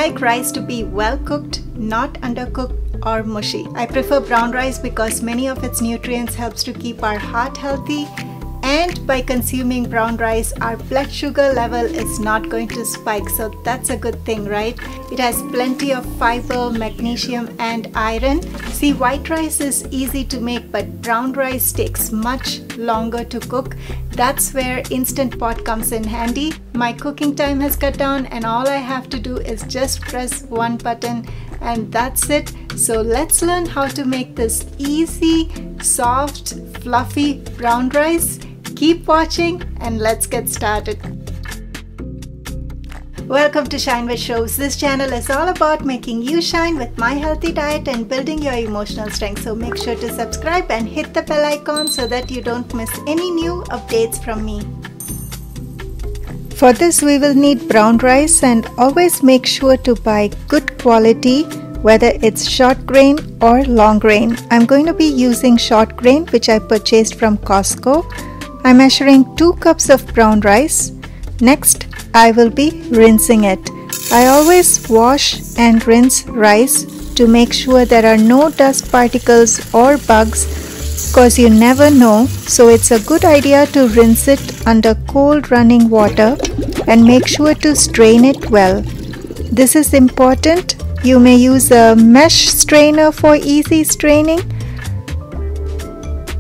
like rice to be well cooked, not undercooked or mushy. I prefer brown rice because many of its nutrients helps to keep our heart healthy, and by consuming brown rice our blood sugar level is not going to spike, so that's a good thing, right? It has plenty of fiber, magnesium and iron. See, white rice is easy to make, but brown rice takes much longer to cook. That's where Instant Pot comes in handy. My cooking time has cut down and all I have to do is just press one button and that's it. So let's learn how to make this easy, soft, fluffy brown rice. Keep watching and let's get started. Welcome to Shine with Shobs. This channel is all about making you shine with my healthy diet and building your emotional strength. So make sure to subscribe and hit the bell icon so that you don't miss any new updates from me. For this we will need brown rice, and always make sure to buy good quality, whether it's short grain or long grain. I'm going to be using short grain, which I purchased from Costco. I'm measuring 2 cups of brown rice. Next, I will be rinsing it. I always wash and rinse rice to make sure there are no dust particles or bugs, because you never know. So it's a good idea to rinse it under cold running water and make sure to strain it well. This is important. You may use a mesh strainer for easy straining.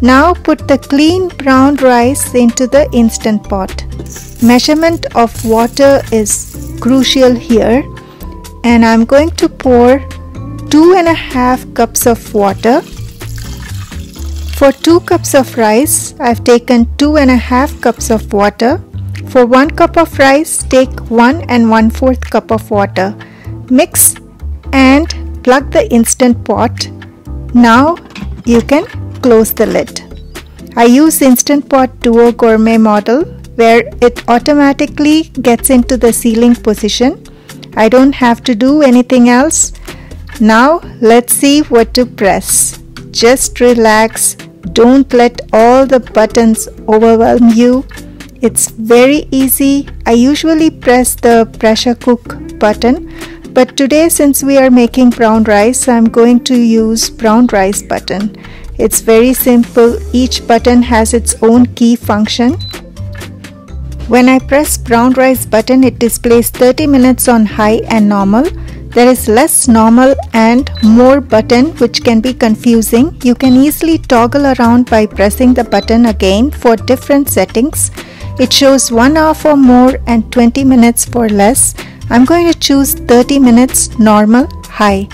Now put the clean brown rice into the Instant Pot. Measurement of water is crucial here, and I'm going to pour 2.5 cups of water. For 2 cups of rice, I've taken 2.5 cups of water. For 1 cup of rice, take 1 1/4 cup of water. Mix and plug the Instant Pot. Now you can close the lid. I use Instant Pot Duo Gourmet model, where it automatically gets into the sealing position. I don't have to do anything else. Now let's see what to press. Just relax. Don't let all the buttons overwhelm you. It's very easy. I usually press the pressure cook button, but today, since we are making brown rice, I'm going to use brown rice button. It's very simple. Each button has its own key function. When I press brown rice button, it displays 30 minutes on high and normal. There is less normal and more button, which can be confusing. You can easily toggle around by pressing the button again for different settings. It shows 1 hour for more and 20 minutes for less. I'm going to choose 30 minutes normal high.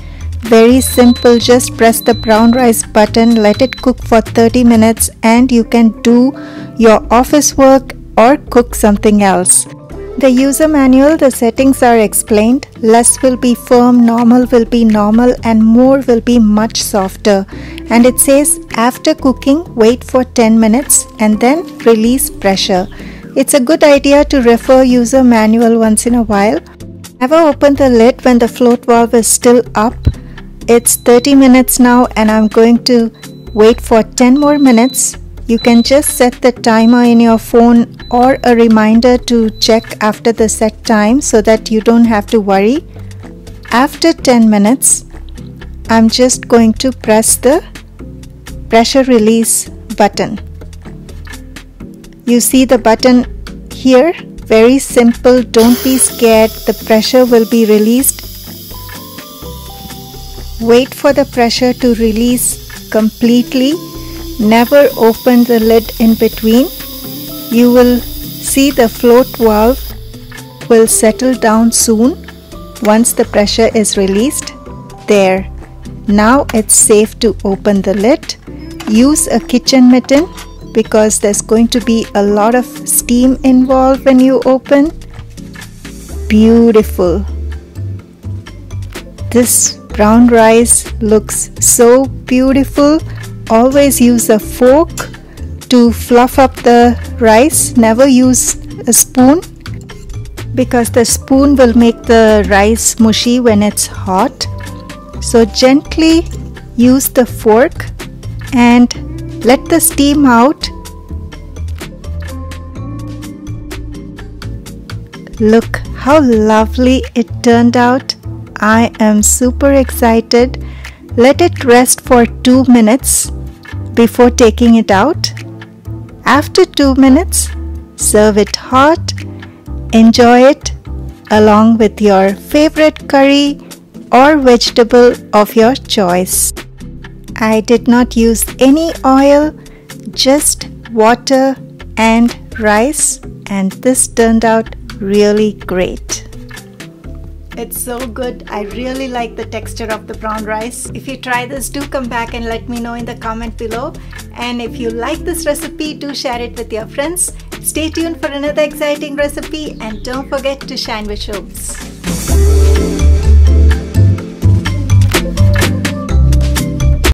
Very simple. Just press the brown rice button, let it cook for 30 minutes and you can do your office work or cook something else. The user manual, the settings are explained. Less will be firm, normal will be normal and more will be much softer. And it says after cooking, wait for 10 minutes and then release pressure. It's a good idea to refer user manual once in a while. Never open the lid when the float valve is still up. It's 30 minutes now and I'm going to wait for 10 more minutes. You can just set the timer in your phone or a reminder to check after the set time so that you don't have to worry. After 10 minutes, I'm just going to press the pressure release button. You see the button here? Very simple. Don't be scared. The pressure will be released. Wait for the pressure to release completely. Never open the lid in between. You will see the float valve will settle down soon once the pressure is released. There. Now it's safe to open the lid. Use a kitchen mitten because there's going to be a lot of steam involved when you open. Beautiful. This brown rice looks so beautiful. Always use a fork to fluff up the rice. Never use a spoon because the spoon will make the rice mushy when it's hot. So gently use the fork and let the steam out. Look how lovely it turned out. I am super excited. Let it rest for 2 minutes before taking it out. After 2 minutes, serve it hot. Enjoy it along with your favorite curry or vegetable of your choice. I did not use any oil, just water and rice, and this turned out really great. It's so good. I really like the texture of the brown rice. If you try this, do come back and let me know in the comment below. And if you like this recipe, do share it with your friends. Stay tuned for another exciting recipe and don't forget to shine with Shobs.